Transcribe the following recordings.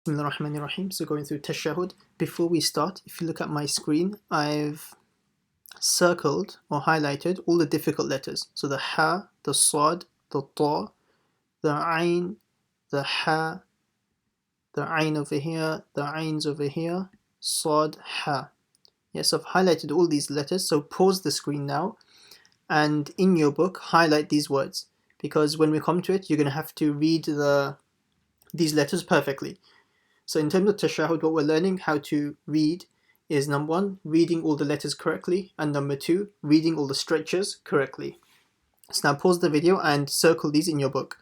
Bismillahirrahmanirrahim. So going through tashahhud. Before we start, if you look at my screen, I've circled or highlighted all the difficult letters. So the ha, the sad, the ta, the ain, the ha, the ain over here, the ains over here, sad, ha. Yes, I've highlighted all these letters. So pause the screen now and in your book highlight these words, because when we come to it, you're going to have to read these letters perfectly. So in terms of tashahhud, what we're learning how to read is, number one, reading all the letters correctly, and number two, reading all the stretches correctly. So now pause the video and circle these in your book.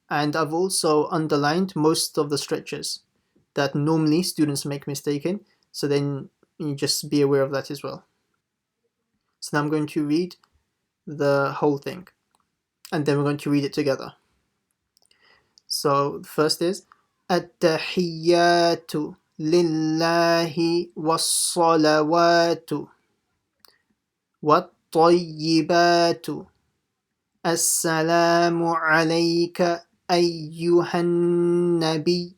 And I've also underlined most of the stretches that normally students make mistake in, so then you just be aware of that as well. So now I'm going to read the whole thing, and then we're going to read it together. So the first is التحيات لله والصلوات والطيبات السلام عليك أيها النبي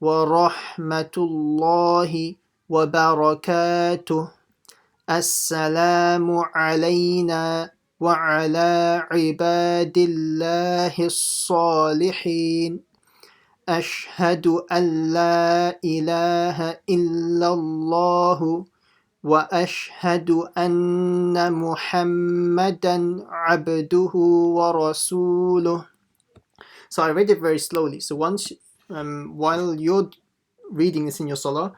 ورحمة الله وبركاته السلام علينا وعلى عباد الله الصالحين أشهد أن لا إله إلا الله وأشهد أن محمدا عبده ورسوله. So I read it very slowly. So once, while you're reading this in your Salah,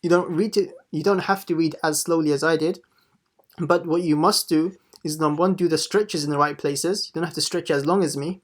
you don't have to read as slowly as I did. But what you must do is, number one, do the stretches in the right places. You don't have to stretch as long as me,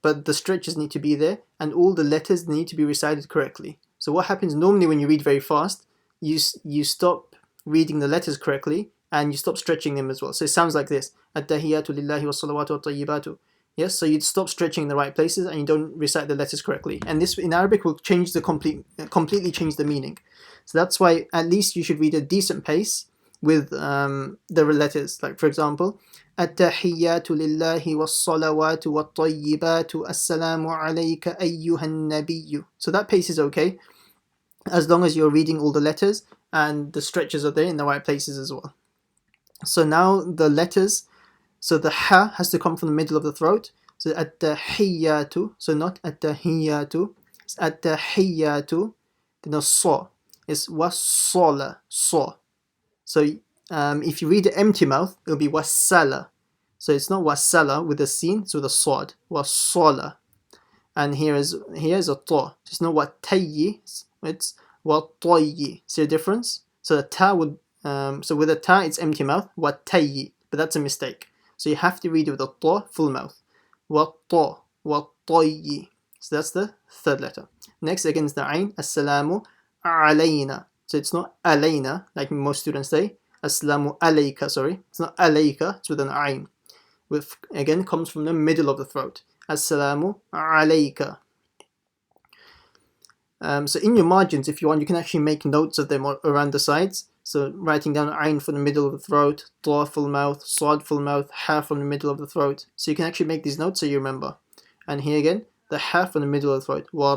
but the stretches need to be there, and all the letters need to be recited correctly. So what happens normally when you read very fast, you stop reading the letters correctly and you stop stretching them as well. So it sounds like this: At-tahiyatu lillahi wa salawatu wa tayyibatu. Yes, so you'd stop stretching in the right places and you don't recite the letters correctly. And this in Arabic will change the completely change the meaning. So that's why at least you should read a decent pace with the letters. Like for example, التحيات لله والصلوات والطيبات السلام عليك أيها النبي. So that pace is okay, as long as you're reading all the letters and the stretches are there in the right places as well. So now the letters, so the ha has to come from the middle of the throat. So التحيات, so not التحيات, it's التحيات. Then the sa is wasala, sa. So if you read the empty mouth, it'll be wasala. So it's not wasala with a sin, so the sad, wasala. And here is a ta. It's not watayyi, it's watayyi. See the difference? So the ta would, so with a ta it's empty mouth, watayyi, but that's a mistake. So you have to read it with a ta, full mouth. Watta, watayyi. So that's the third letter. Next again is the ain, assalamu alayna. So it's not alayna, like most students say. Assalamu alayka, sorry. It's not alayka, it's with an ayn. With, again, comes from the middle of the throat. Assalamu alayka. So in your margins, if you want, you can actually make notes of them around the sides. So writing down ayn from the middle of the throat, ta full mouth, sad full mouth, ha from the middle of the throat. So you can actually make these notes so you remember. And here again, the ha from the middle of the throat. Wa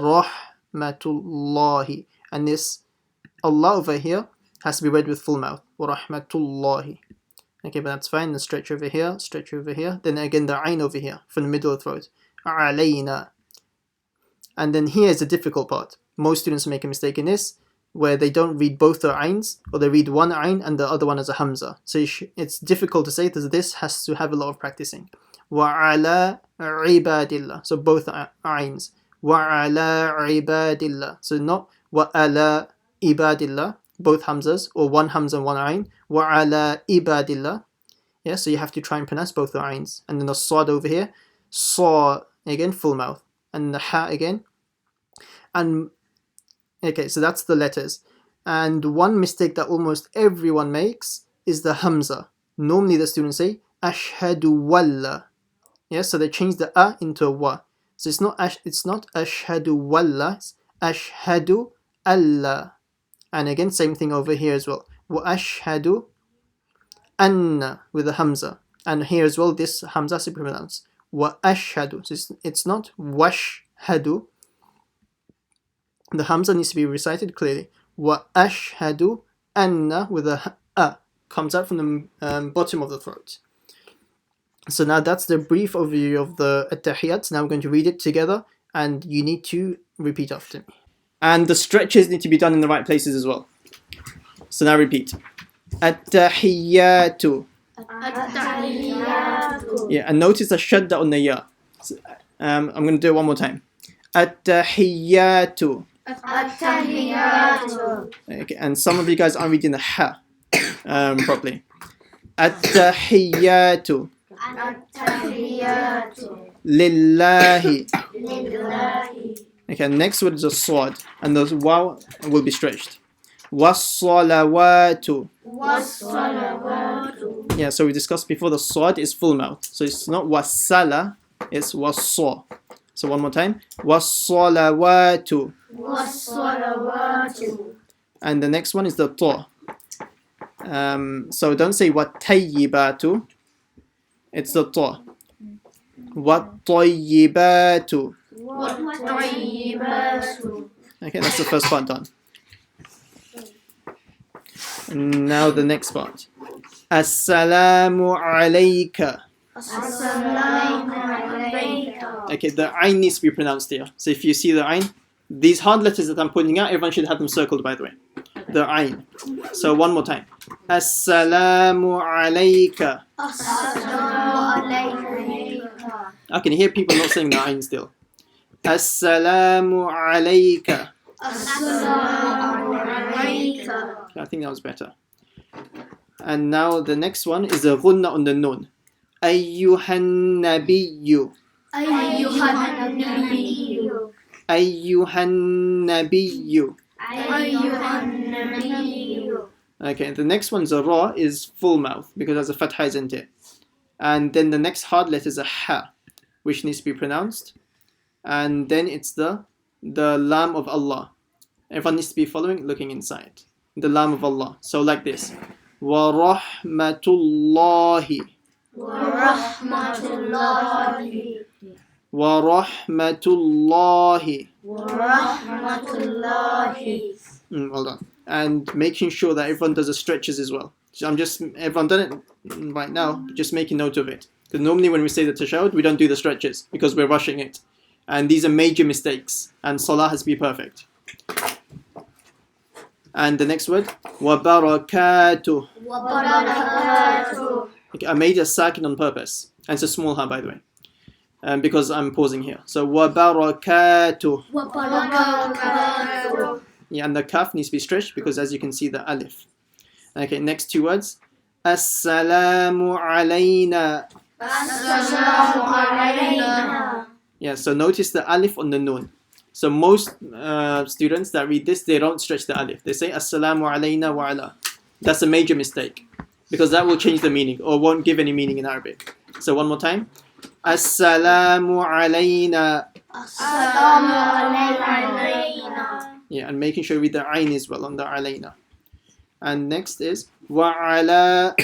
rahmatullahi. And this Allah over here has to be read with full mouth. Wa rahmatullahi. Okay, but that's fine. The stretch over here, stretch over here. Then again, the ayn over here from the middle of the throat. Alayna. And then here is the difficult part. Most students make a mistake in this, where they don't read both their ayns, or they read one ayn and the other one as a hamza. So it's difficult to say that this has to have a lot of practicing. Wa ibadillah. So both ayns. Wa ibadillah. So not wa ibadillah, both hamzas, or one hamza and one ayn. Wa ibadillah. Yeah, so you have to try and pronounce both the ayns. And then the sad over here, sa, again, full mouth. And the ha again. And okay, so that's the letters. And one mistake that almost everyone makes is the hamza. Normally the students say ashhadu walla. Yeah, so they change the a into a wa. So it's not ashhadu walla, it's ashhadu alla. And again, same thing over here as well. Wa ashhadu anna with the hamza. And here as well, this hamza is pronounced wa ashhadu. So it's not washhadu. The hamza needs to be recited clearly. Wa ashhadu anna with a comes out from the bottom of the throat. So now that's the brief overview of the at-tahiyyat. Now we're going to read it together, and you need to repeat after me. And the stretches need to be done in the right places as well. So now repeat. At-tahiyyatu. Yeah, and notice the shadda on the ya. I'm going to do it one more time. At-tahiyyatu. Okay, and some of you guys aren't reading the ha properly. At-tahiyyatu. Lillahi. Okay, next word is a swad, and the waw will be stretched. Was-salawatu. Yeah, so we discussed before the swad is full mouth, so it's not was-sala, it's was-saw. So one more time. Was-salawatu. And the next one is the ta. So don't say wat-tayyibatu. It's the ta. Wat-tayyibatu. Okay, that's the first part done. And now the next part. Assalamu alayka. Okay, the ayn needs to be pronounced here. So if you see the ayn, these hard letters that I'm pointing out, everyone should have them circled, by the way. The ayn. So one more time. Assalamu alayka. I can hear people not saying the ayn still. Assalamu alayka. I think that was better. And now the next one is the ghunna on the nun. Ayyuhan nabiyyu. Ayyuhan nabiyyu. Okay, the next one's a ra is full mouth because there's a fatha isn't it. And then the next hard letter is a ha, which needs to be pronounced. And then it's the lam of Allah. Everyone needs to be following, looking inside. The lam of Allah. So like this. Wa rahmatullahi. Wa rahmatullahi. Well done. And making sure that everyone does the stretches as well. So everyone done it right now, just making note of it. Because normally when we say the tashahhud, we don't do the stretches because we're rushing it. And these are major mistakes. And salah has to be perfect. And the next word, wa barakatuh. Okay, I made a sakin on purpose. And it's a small ha, by the way. Because I'm pausing here. So wa barakatuh. Yeah, and the kaf needs to be stretched because as you can see the alif. Okay, next two words. Assalamu alayna. Yeah, so notice the alif on the nun. So most students that read this, they don't stretch the alif. They say Assalamu alayna wa ala. That's a major mistake because that will change the meaning or won't give any meaning in Arabic. So one more time. Assalamu alayna. Yeah, and making sure we read the ayn as well on the alayna. And next is wa ala.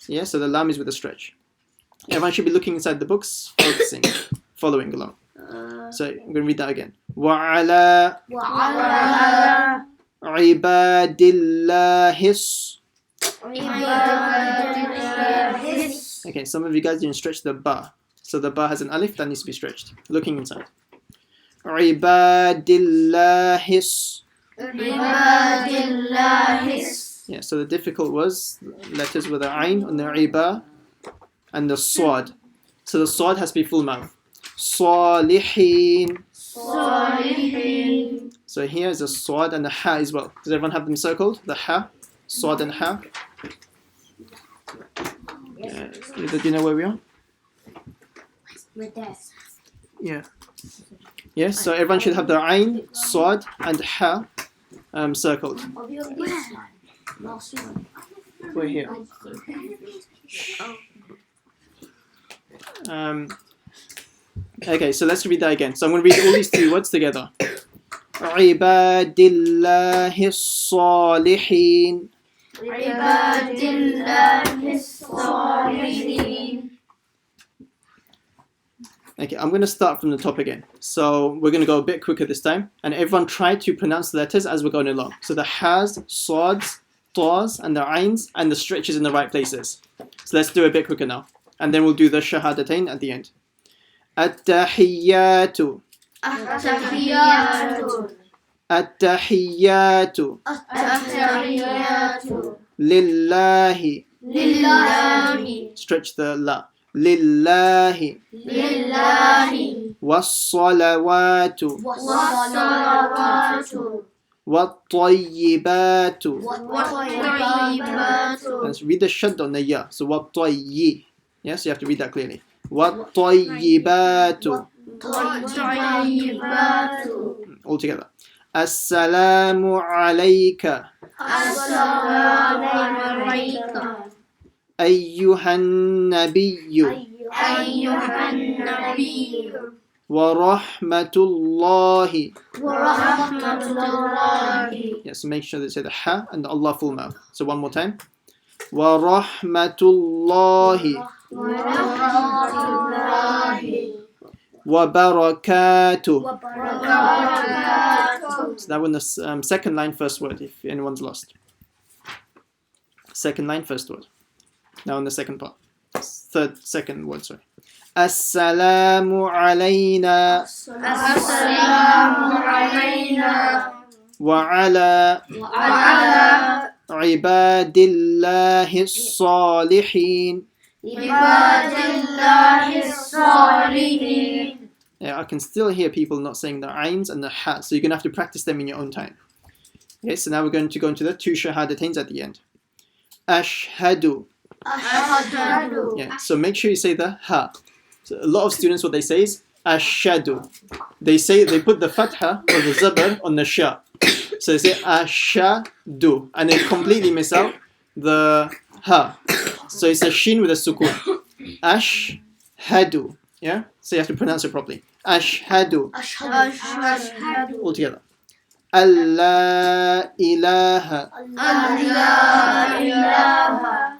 Yeah, so the lam is with a stretch. Everyone should be looking inside the books, focusing, following along. So I'm going to read that again. Wa ala ibadillahis. Okay, some of you guys didn't stretch the ba. So the ba has an alif that needs to be stretched. Looking inside. Ibadillahis. Yeah, so the difficult was letters with the ayn on the iba and the swad. So the swad has to be full mouth. Salihin. So here is the swad and the ha as well. Does everyone have them circled? The ha, swad and ha. Do you know where we are? With this. Yeah. Yes, so everyone should have their ayn, swad and ha circled. We're here. Okay, so let's read that again. So I'm going to read all these three words together. Ibadillahis salihin. Okay, I'm going to start from the top again. So we're going to go a bit quicker this time. And everyone try to pronounce the letters as we're going along. So the has, sads, tas, and the ains, and the stretches in the right places. So let's do a bit quicker now. And then we'll do the shahadatain at the end. At-tahiyyatu. التحيات At-tahiyyatu. التحيات Lillahi. لله Stretch the la. Lillahi. لله Was-salawatu. والصلوات Wat-tayyibatu. والطيبات Let's read the shadd on the ya. So wat-tayyi. Yes, you have to read that clearly. Wat-tayyibatu. والطيبات All together. Assalamu alayka. السلام عليك Ayyuhan nabiyyu. أيها النبي Wa rahmatullahi. ورحمة الله Yes, make sure they say the ha and the Allah full mouth. So one more time. Wa rahmatullahi. ورحمة الله Wa barakatuh. وبركاته So that one, the second line, first word, if anyone's lost. Second line, first word. Now on the second part. Second word, sorry. Assalamu alayna السلام علينا wa ala وعلى ibadillahi salihin. عباد الله الصالحين Yeah, I can still hear people not saying the ains and the ha, so you're going to have to practice them in your own time. Okay, so now we're going to go into the two shahadatains at the end. Ashhadu. أشهد Yeah, so make sure you say the ha. So a lot of students, what they say is ashadu. They put the fatha or the zabar on the sha. So they say ashadu, and they completely miss out the ha. So it's a shin with a sukun. Ashhadu. Yeah, so you have to pronounce it properly. Ashhadu. أشهد All together. Allah ilaha. أن لا إله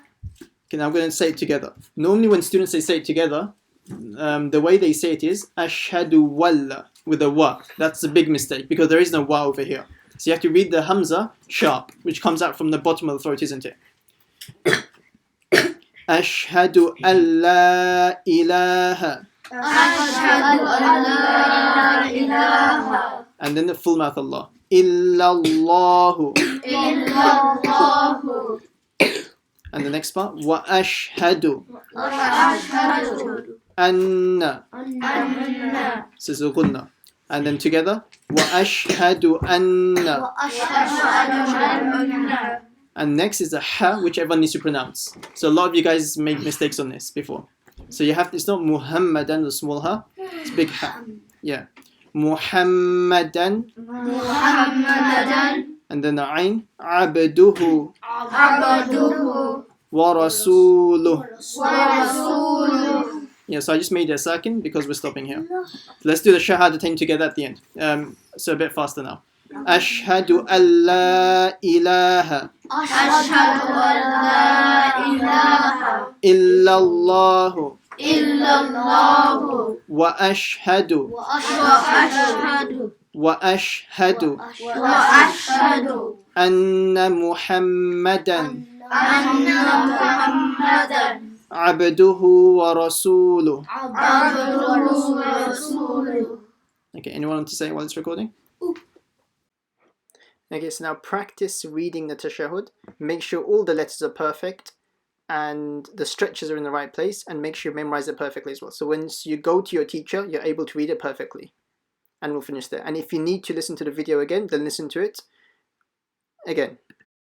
Okay, now I'm going to say it together. Normally when students say it together, the way they say it is ashhadu walla with a wa. That's a big mistake because there is no wa over here. So you have to read the hamza sharp, which comes out from the bottom of the throat, isn't it? Ashhadu an la ilaha. أشهد أن لا إله And then the full mouth Allah. Illallahu. إلا الله And the next part. Wa ashhadu وأشهد anna. أن So it's a gunna. And then together. Wa ashhadu anna. وأشهد أن And next is the ha, which everyone needs to pronounce. So a lot of you guys made mistakes on this before. So you have to, it's not Muhammadan, the small ha, it's big ha. Yeah. Muhammadan, محمدا and then the ayn, abduhu عبده wa rasuluh. ورسوله Yeah, so I just made it a second because we're stopping here. Let's do the shahadatain together at the end. So a bit faster now. Ashhadu an la ilaha أشهد أن لا إله illallah إلا الله wa ashhadu وأشهد وأشهد anna muhammadan أن محمدا abduhu wa rasuluh. عبده ورسوله. Okay, anyone want to say while it's recording? Okay, so now practice reading the tashahhud. Make sure all the letters are perfect and the stretches are in the right place, and make sure you memorize it perfectly as well. So once you go to your teacher, you're able to read it perfectly. And we'll finish there. And if you need to listen to the video again, then listen to it again.